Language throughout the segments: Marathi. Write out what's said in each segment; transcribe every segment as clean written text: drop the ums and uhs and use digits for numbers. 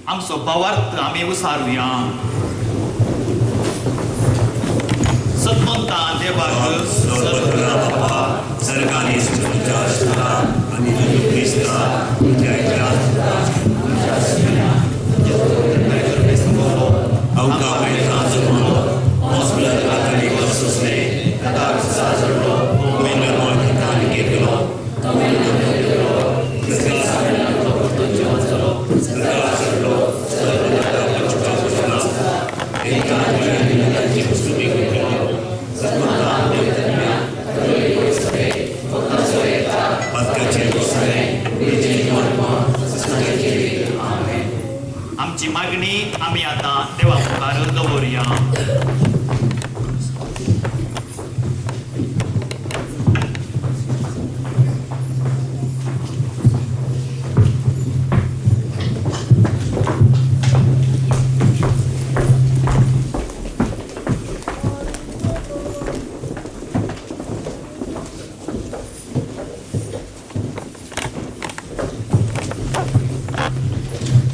आमचो भावार्थ आमी उसारुया. सत्वंता देवाक सरकारी आणि क्रिस्ता आमची मागणी आम्ही आता देवा मुखार दवरया.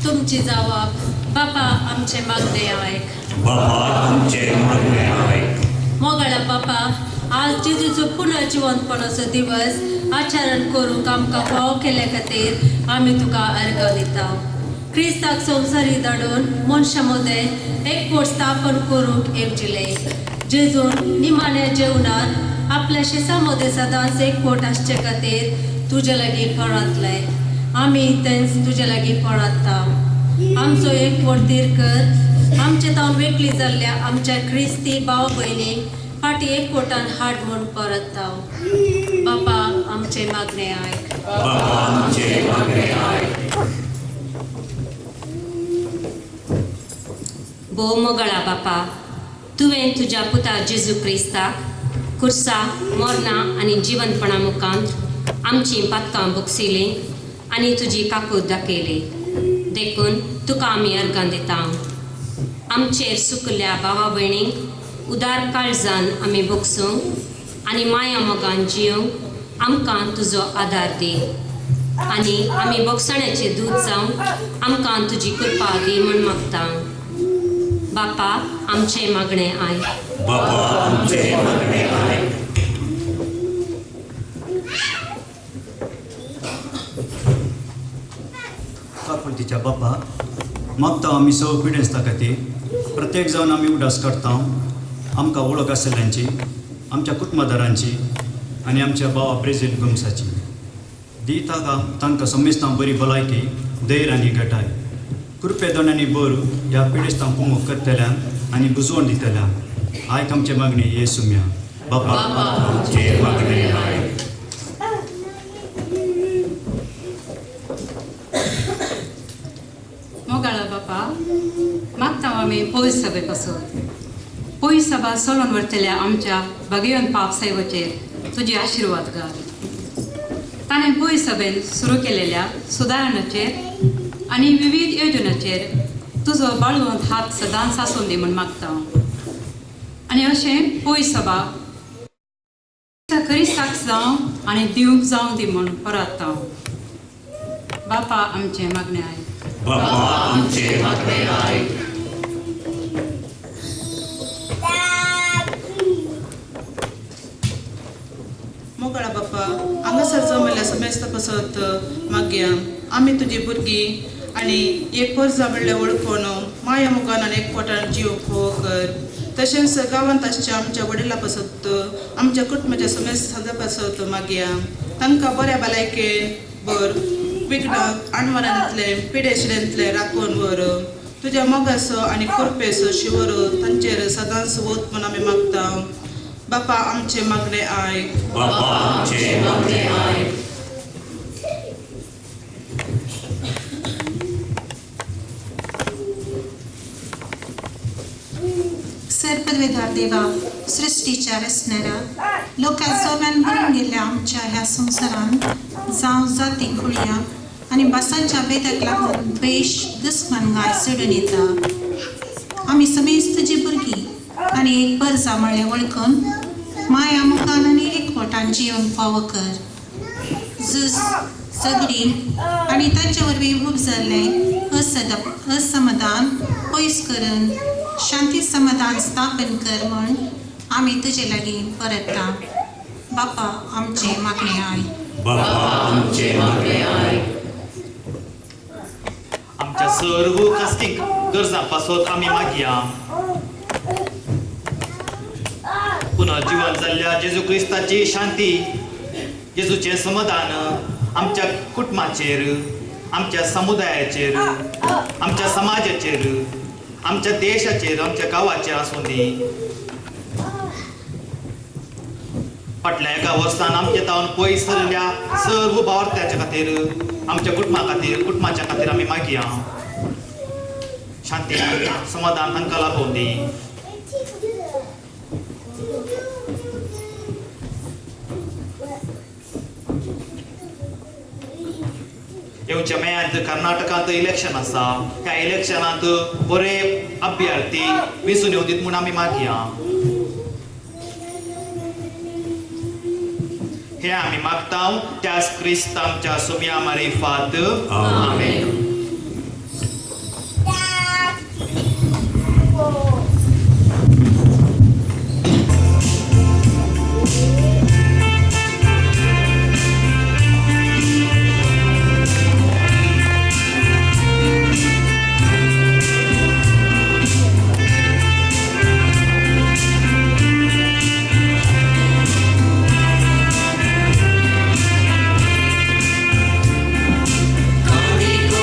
तुमची जबाब बापा आमचे मागणे ऐक. बापा आमचे मागणे ऐक. मोगळा बापा आज जेजूचो पुनर्जिवंतपणाचो दिवस आचरण करूंक आमकां फाव केले खातीर आमी तुका अर्घ दिता. क्रिस्ताक संवसारी धाडून मनशा मदें एकवट स्थापन करूंक येवजिले. जेजून निमाण्या जेवणात आपल्या शिसा मदें सदांच एकवट आसचे खातीर तुजे लागीं फळांतले. आमी तेंच तुजे लागीं फळांता. आमचो एकवट दीर कर. आमचे तावन वेगळी जाल्ल्या आमच्या क्रिस्ती भाव भयणीक फाटी एकवटान हाड म्हूण परतता. बापा आमचे मागणे ऐक. बापा आमचे मागणे ऐक. भोव मोगळा बापा, तुवें तुज्या पुता जेजू क्रिस्ताक खुर्सा मरणा आनी जिवंतपणा मुखांत आमची पातकां भोगसिलीं आनी तुजी काकूट दाखयली. देखून तुका आमी अर्गां दिता. आमचेर सुकल्या भावा भयणींक उदार काळजान आमी भोगसूंक आनी माया मोगान जियोंक आमकां तुजो आदार दी. आनी आमी भोगसण्याचे दूत जावंक आमकां तुजी कृपा दी म्हूण मागता. बापा आमचे मागणे ऐक. बापा आमचे मागणे ऐक. काकुलतीच्या बापा मागता आमी सगळे पिडेस्ता खातीर प्रत्येक जावन आमी उदास करता. आमकां वळख आशिल्ल्यांची, आमच्या कुटुंबदारांची आनी आमच्या भावा ब्रेजील गुमसाची दी. तांकां समेस्तां बरी भलायकी, धैर्य आनी घटाय. कृपे दोनांनी बर ह्या पिडेस्तांक कुमूक करतल्यान आनी बुजवण दितल्यान आयक आमचे मागणी येसू म्या. बापा आमचे मागणे ऐक. मोगाळा बापा मागता आमी पयस सभे पासून पयस सभा चलोन व्हरतल्या आमच्या भगवन पाप सेवेचेर तुजी आशिर्वाद घाल. ताणें पयस सभेन सुरू केलेल्या सुदारणाचेर आनी विविध योजनांचेर तुजो बाळगून हात सदांच आसून दी म्हूण मागता. आनी अशें पयस सभा क्रिस्ताक जावं आनी दिवंक जावं दी म्हूण परतता. बापा आमचे मागणे आयक. बापा आमचे मागणे ऐक. मोगळा बापा हांगासर जमल्या समेस्त पसत मागया. आमी तुजी भुरगीं आनी एक वर्सा म्हणल्यार वळखून माया मोगान आनी एकवटान जीव फोव कर. तशेंच गांवांत आसच्या आमच्या वडिलां पासत आमच्या कुटुंबाच्या समेस्त सदा पासत मागया. तांकां बऱ्या भलायकेन बर, विघ्न आणवरांतले पिडेशिडेंतले राखून वर. तुज्या मोगाचो आनी कृपेचो शिवर तांचेर सदांच वत म्हूण आमी मागता. बापा आमचे मागणे ऐक. बापा आमचे मागणे ऐक. सरपदवेदार देवा, सृष्टीच्या रचणारा, लोकां सोब्यान भरून गेल्या आमच्या ह्या संवसारान जावं जाती खुळया आनी बासांच्या भेदाक लागून द्वेश दुस्मनगाय चडून येता. आमी समेस्त तुजी भुरगीं आनी एक बरसा म्हळें वळखून माया मुखान आनी एकवटान जीवन फावो कर. झूज झगडी आनी तांचे वरवीं उपजल्लें असमाधान पयस करून शांती समाधान स्थापन कर म्हूण आमी तुजे लागीं परतता. बापा आमचे मागणें आयक. बापा आमचे मागणे आयक. आमच्या सर्व कास्तीक गरजां पासत आमी मागया. पुनर्जीवन जाल्ल्या जेजू क्रिस्ताची शांती, जेजूचें समाधान आमच्या कुटुंबाचेर, आमच्या समुदायाचेर, आमच्या समाजाचेर, आमच्या देशाचेर, आमच्या गांवाचेर आसूं दी. फाटल्या एका वर्सान आमचे तावन पयस जाल्ल्या सर्व भावार्थ्याच्या खातीर, आमच्या कुटुंबाच्या खातीर आमी मागया. शांती समाधान तांकां लाभून दी. येवच्या मेयांत कर्नाटकांत इलेक्शन आसा. ह्या इलेक्शनांत बरे अभ्यर्थी वेंचून येवं दीत म्हूण आमी मागया. हे आमी मागता त्याच क्रिस्त आमच्या सोम्या मारिफात. आमेन. Código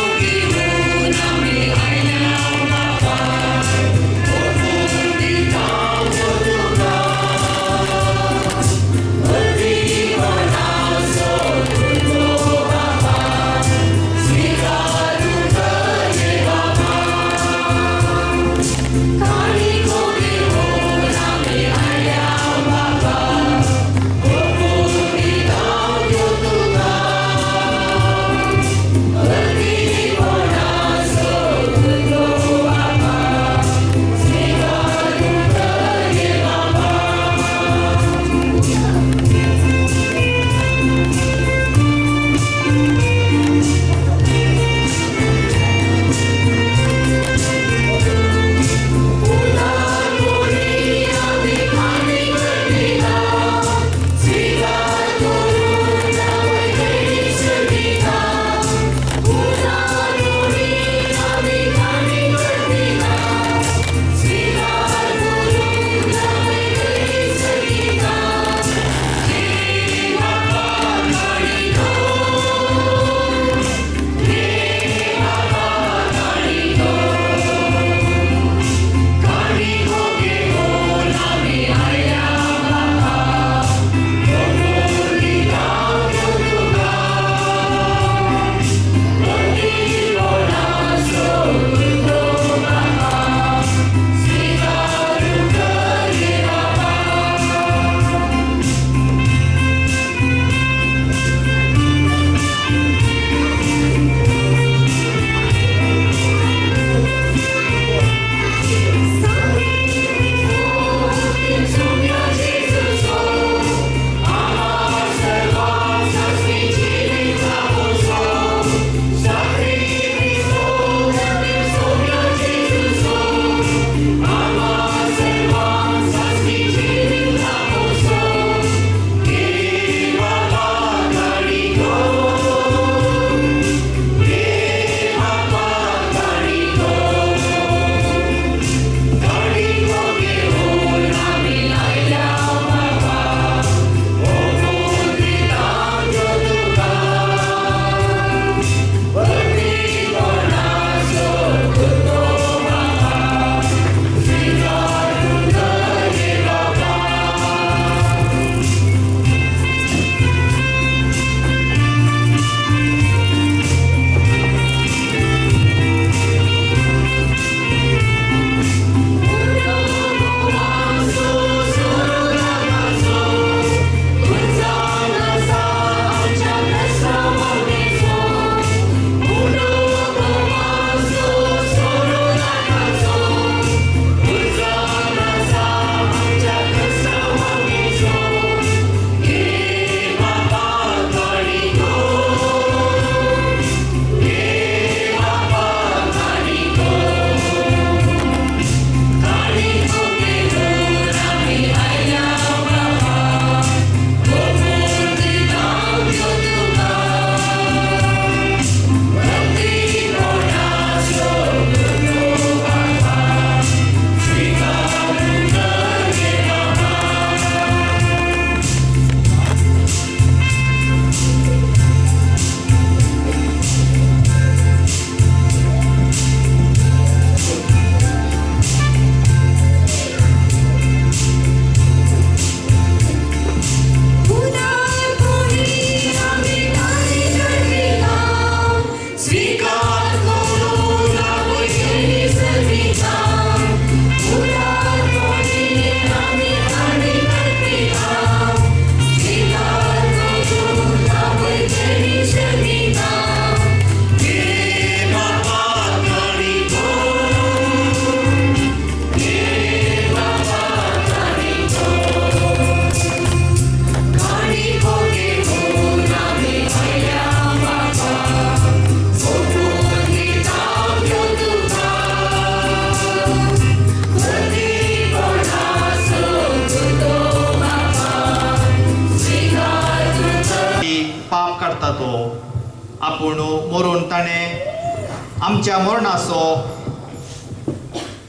आपूण मरून ताणें आमच्या मरणाचो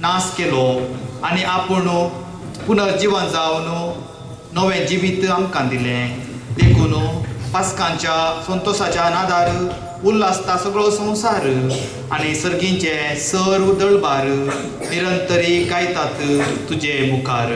नाश केलो आनी आपूण पुनर्जीवन जावन नवें जिवीत आमकां दिलें. देखून पास्कांच्या संतोशाच्या नादार उल्हासता सगळो संवसार आनी सर्गींचे सर्व दळबार निरंतरी गायतात तुजे मुखार.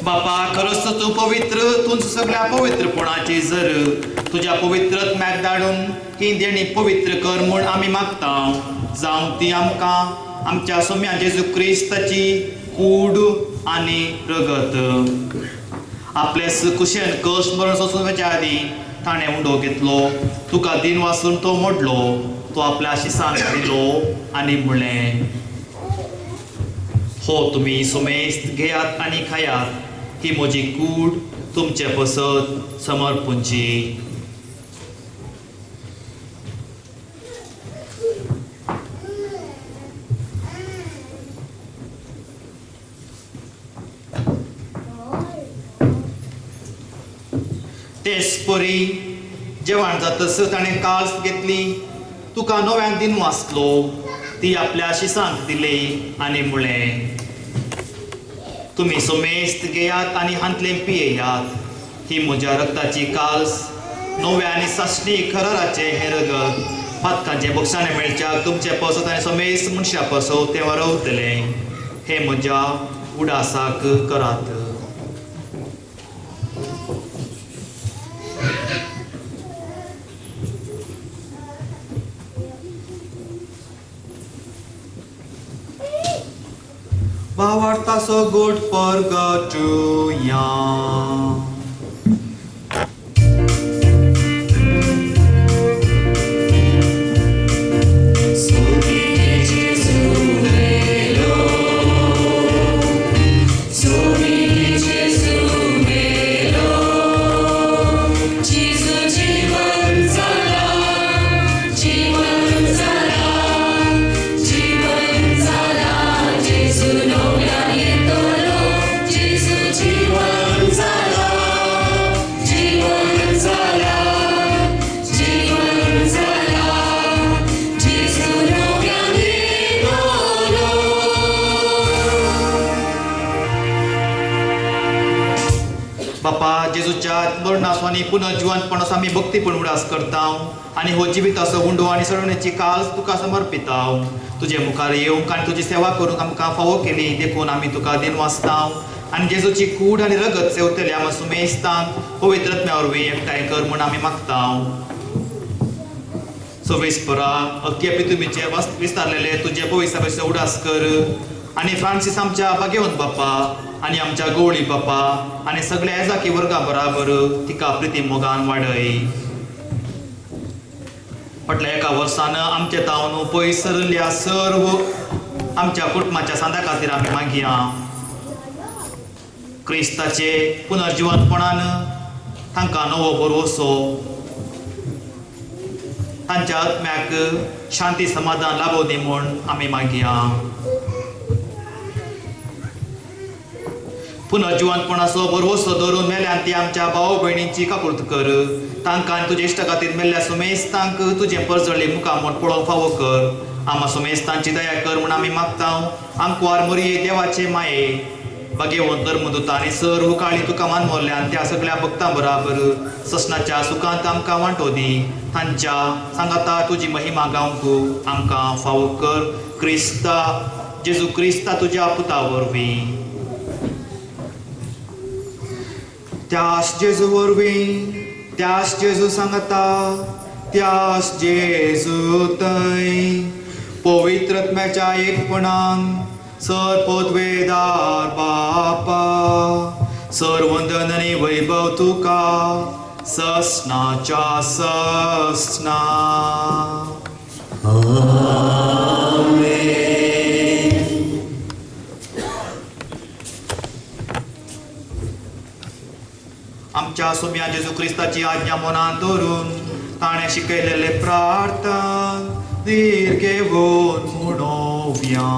बापा खरोच तूं पवित्र तूं सगळ्या पवित्रपणाची जर तुज्या पवित्रत्म्याक धाडून ही देणी पवित्र कर म्हूण आमी मागता. जावं ती आमकां आमच्या सोम्या जेजू क्रिस्ताची कूड आनी रगत. आपलेस कुशेन कश्ट मरण सोंसून वचे आदी ताणें उंडो घेतलो, तुका दिन वाचून तो मोडलो, तो आपल्या शिसांक दिलो आनी म्हणलें, हो तुमी सुमेस्त घेयात आनी खायात, ही म्हजी कूड तुमचे पसत समर्पूंची. तेच परी जेवण जातस ताणें काल्स घेतली, तुका नव्यान दिन वाचलो, ती आपल्या शिसांक दिली आनी म्हणलें, तुमी सोमेस्त घेयात आनी हांतलें पियेयात, ही म्हज्या रक्ताची काल्स नव्या आनी सासणी खराराचे हें रगत पातकांचे बक्षाने मेळच्याक तुमचे पसत आनी सोमेस्त मनशा पसत तें वरवतलें. हे म्हज्या उडासाक करात. भावार्थाचो गोड परगटुया. बापा जेजूच्या मरणासो पुनर्जीवनपणाचो आमी भक्तीपण उडास करता आनी हो जिविताचो उंडो आनी सडवण्याची काल्स तुका समर्पिता. तुजे मुखार येवंक आनी तुजी सेवा करूंक आमकां फावो केली, देखून आमी तुका दिन वाचता आनी जेजूची कूड आनी रगत सेवतले आमी सुमेस्तांक पवित्रत्म्या वरवीं एकठांय कर म्हूण आमी मागता. सवेस्परा अख्खे पितुमीचे विस्तारलेले तुजे पवित्र सभेचो उडास कर आनी फ्रांसीस आमच्या भाग्यवंत बापा आनी आमच्या गवळी बापा आनी सगळ्या येजाकी वर्गा बराबर तिका प्रिती मोगान वाडय. फाटल्या एका वर्सान आमचे तावन पयस सरल्या सर्व आमच्या कुटुंबाच्या सांदा खातीर आमी मागया. क्रिस्ताचे पुनर्जिवंतपणान तांकां नवो भरवंसो, तांच्या आत्म्याक शांती समाधान लाभो दी म्हूण आमी मागया. पुनर्जिवंतपणाचो भरवंसो दवरून मेल्यान ती आमच्या भाव भयणींची काकुळट कर. तांकां तुजे इश्ट खातीर मेल्ल्या सुमेस्तांक तुजें परजळ्ळी मुखार म्हूण पळोवंक फावो कर. आम्हा सुमेस्तांची दया कर म्हूण आमी मागतां. आमकां मरिये देवाचे माये भगेवन धर्मदूत आनी सर्व काळी तुका मान मोरल्यान त्या सगळ्या भक्तां बराबर ससनाच्या सुखांत आमकां वांटो दी. तांच्या सांगाता तुजी महिमा गावंक आमकां फावो कर. क्रिस्ता जेजू क्रिस्ता तुज्या पुता वरवीं. त्यास जेजू वरवीं, त्यास जेजू सांगता, त्यास जेजू थंय पवित्रत्म्याच्या एकपणान सर पोदवेदार बापा, सर वंदन आनी वैभव तुका ससनाच्या ससना. आमच्या सुम्या जेजू क्रिस्ताची आज्ञा मनांत दवरून ताणें शिकयलेले प्रार्थन दीर घेवन म्हणोवया.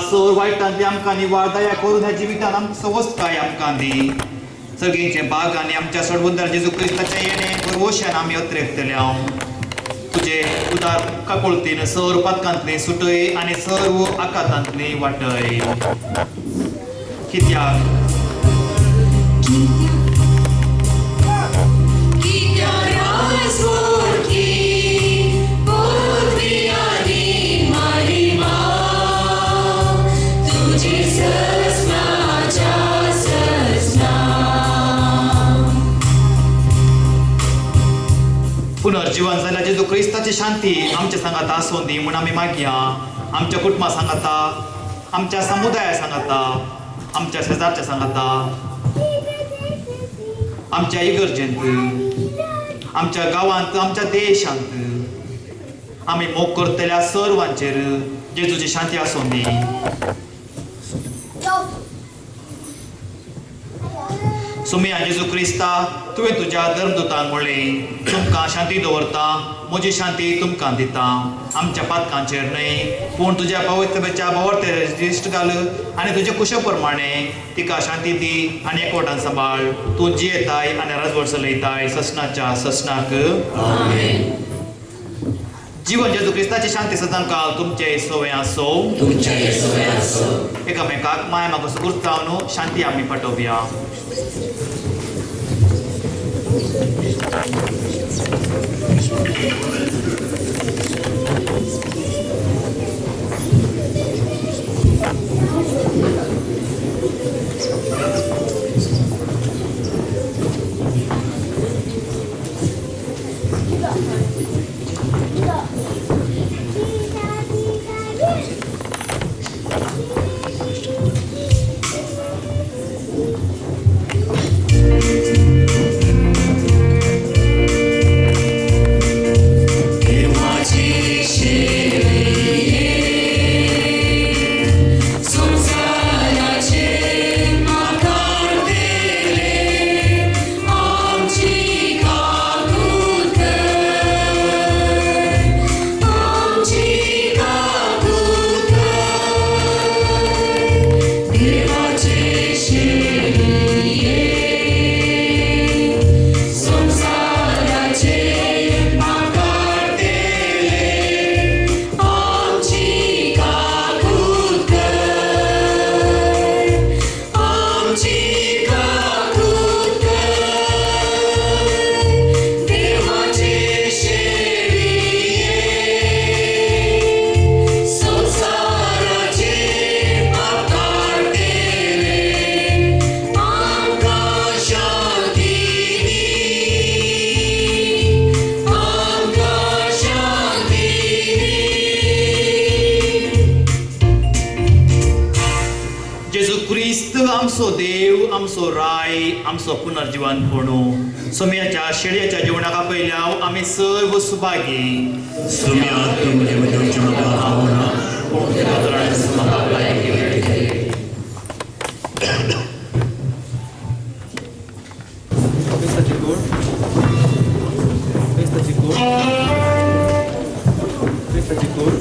सोर वायटांतली आमकां निवाळ दया करून ह्या जिवितान आमकां सवस्ताय आमकां दी. सगळींचे भाग आनी आमच्या सोडवंदार जेजू क्रिस्ताच्या येणे परवशान आमी अत्रेकतले. हांव तुजे उदार काकुळतीन सर्व पातकांतली सुटय आनी सर्व आकांतांतली वाटय. कित्याक पुनर्जीवन जाल्यार जेजू क्रिस्ताची शांती आमच्या सांगात आसून दी म्हूण आमी मागया. आमच्या कुटुंबा सांगाता, आमच्या समुदाया सांगाता, आमच्या शेजारच्या सांगाता, आमच्या इगर्जेंत, आमच्या गांवांत, आमच्या देशांत आमी मोग करतल्या सर्वांचेर जेजूची शांती आसून दी. सुम्या जेजू क्रिस्ता तुवें तुज्या धर्मदुतांक म्हणलें तुमकां शांती दवरता, म्हजी शांती तुमकां दिता. आमच्या पातकांचेर न्हय पूण तुज्या पवित्रतेच्या भावार्थेर दिश्ट घाल आनी तुजे कुशे प्रमाणे तिका शांती दी आनी एकवटान सांबाळ. तूं जियेताय आनी राजवट चलयताय ससनाच्या ससनाक. जीवन जेजू क्रिस्ताची शांती सदां काल तुमचे सोवे आसो. एकामेकाक माया म्हाका सुगुर्तावन शांती आमी पाठोवया. आमचो देव, आमचो राय, आमचो पुनर्जीवनपणू, सोम्याच्या शेळयेच्या जिवनाका पयल्याव आमी सर्व सुभागी. सुम्या तू मुझे मधुर चमका आवना पूर्ण कतराने सुमका लायक केले. क्रिस्ताची कूड, क्रिस्ताची कूड, क्रिस्ताची कूड,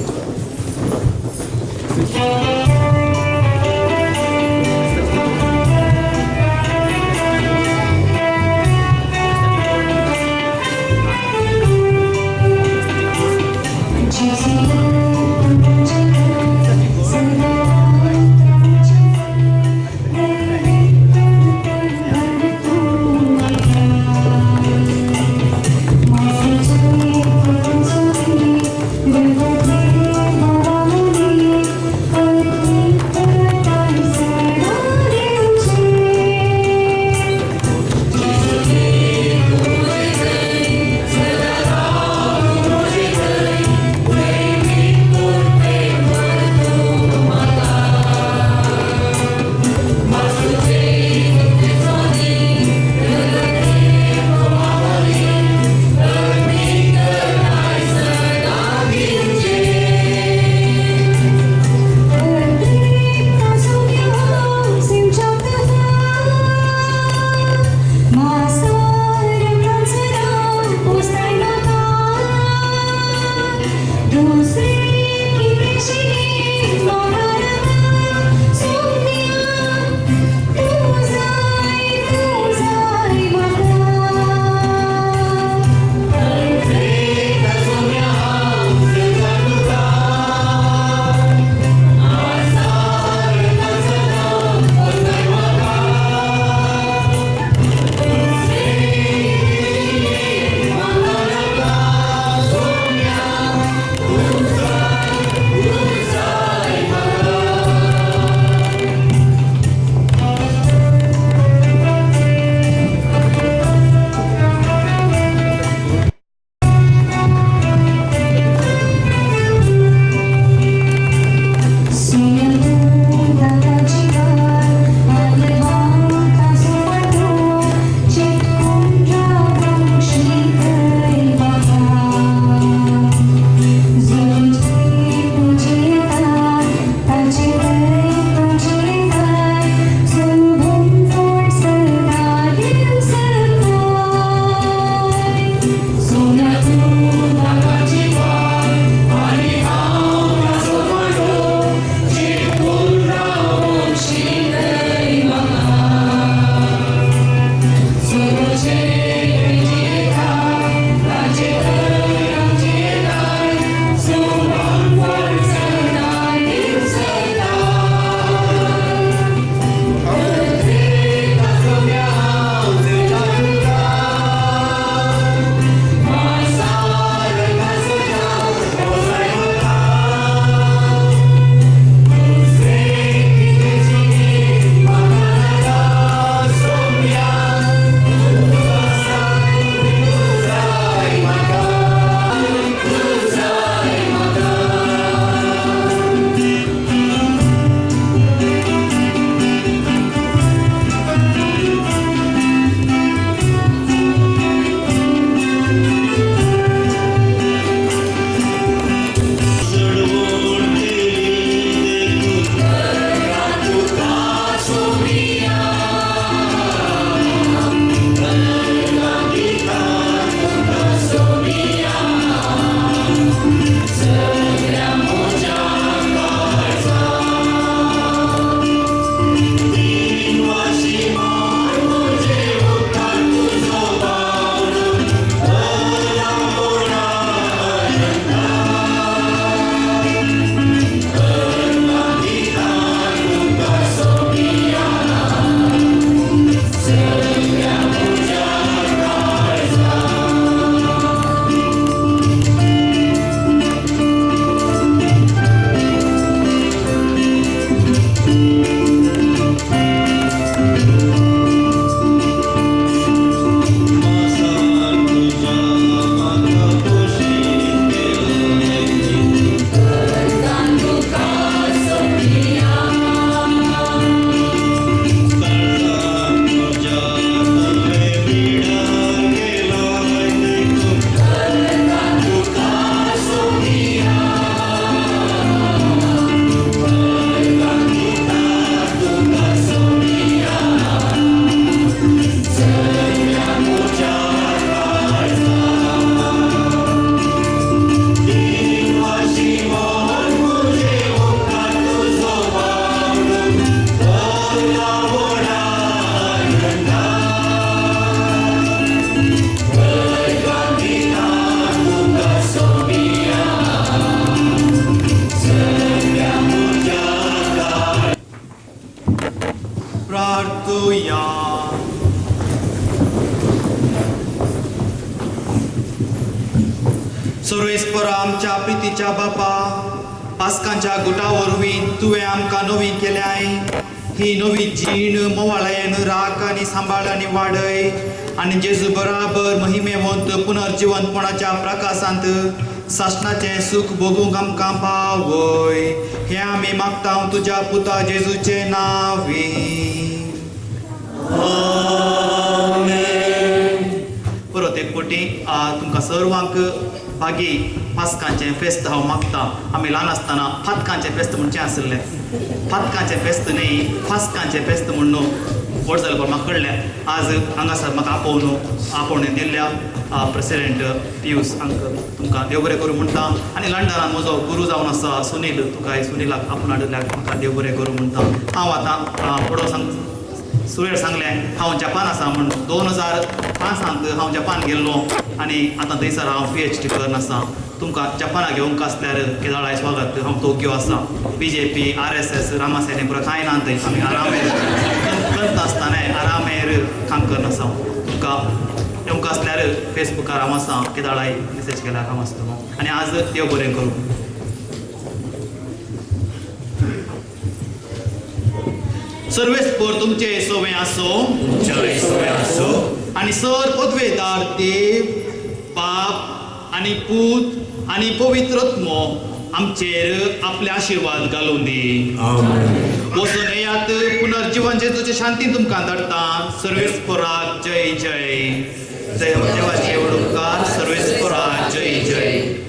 सर्वेस्परा आमच्या प्रितीच्या बापा, पास्कांच्या गुटा वरवीं तुवें आमकां नवी केल्याय. ही नवी जीण मोवाळेन राख आनी सांबाळ आनी वाडय आनी जेजू बराबर महिमेवंत पुनर्जिवंतपणाच्या प्रकाशांत सासणाचें सूख भोगूंक आमकां पावय. हें आमी मागता तुज्या पुता जेजूचे नांवी. परत एक फावटी तुमकां सर्वांक बागी पास्कांचें फेस्त हांव मागता. आमी ल्हान आसतना फातकांचें फेस्त म्हणचें आसलें. फातकांचें फेस्त न्ही, फास्कांचें फेस्त म्हण न्हू. व्हड जालें पण म्हाका कळ्ळें. आज हांगासर म्हाका आपोवणें दिल्ल्या प्रेसिडेंट पियूस अंकल तुमकां देव बरें करूं म्हणटा. आनी लंडनान म्हजो गुरू जावन आसा सुनील, तुका सुनीलाक आपूण हाडल्याक म्हाका देव बरें करूं म्हणटा. हांव आतां फुडो सुरेर सांगलें हांव जपान आसा म्हण. 2005 हांव जपान गेल्लो आनी आतां थंयसर हांव PhD करन आसा. तुमकां जपानाक घेवंक आसल्यार केदाळाय स्वागत. हांव टोकियो आसा. BJP RSS रामासेने पुरो कांय ना थंय. आमी आरामेर करता आसतना आरामेर काम करन आसा. तुमकां येवंक आसल्यार फेसबुकार हांव आसा. केदाळाय मेसेज केल्यार हांव आसतलो. आनी आज देव बरें करूं. सर्वेस्पर तुमचे सोवे आसो आनी सर पदवेदार देव बाप आनी पूत आनी पवित्रत्म आमचेर आपले आशिर्वाद घालून दी. वचून येयात. पुनर्जीवन जेजूचे शांतीन तुमकां धाडटा. सर्वेस्पराक जय जय. देवाचे उपकार. सर्वेस्पराक जय जय.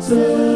Serve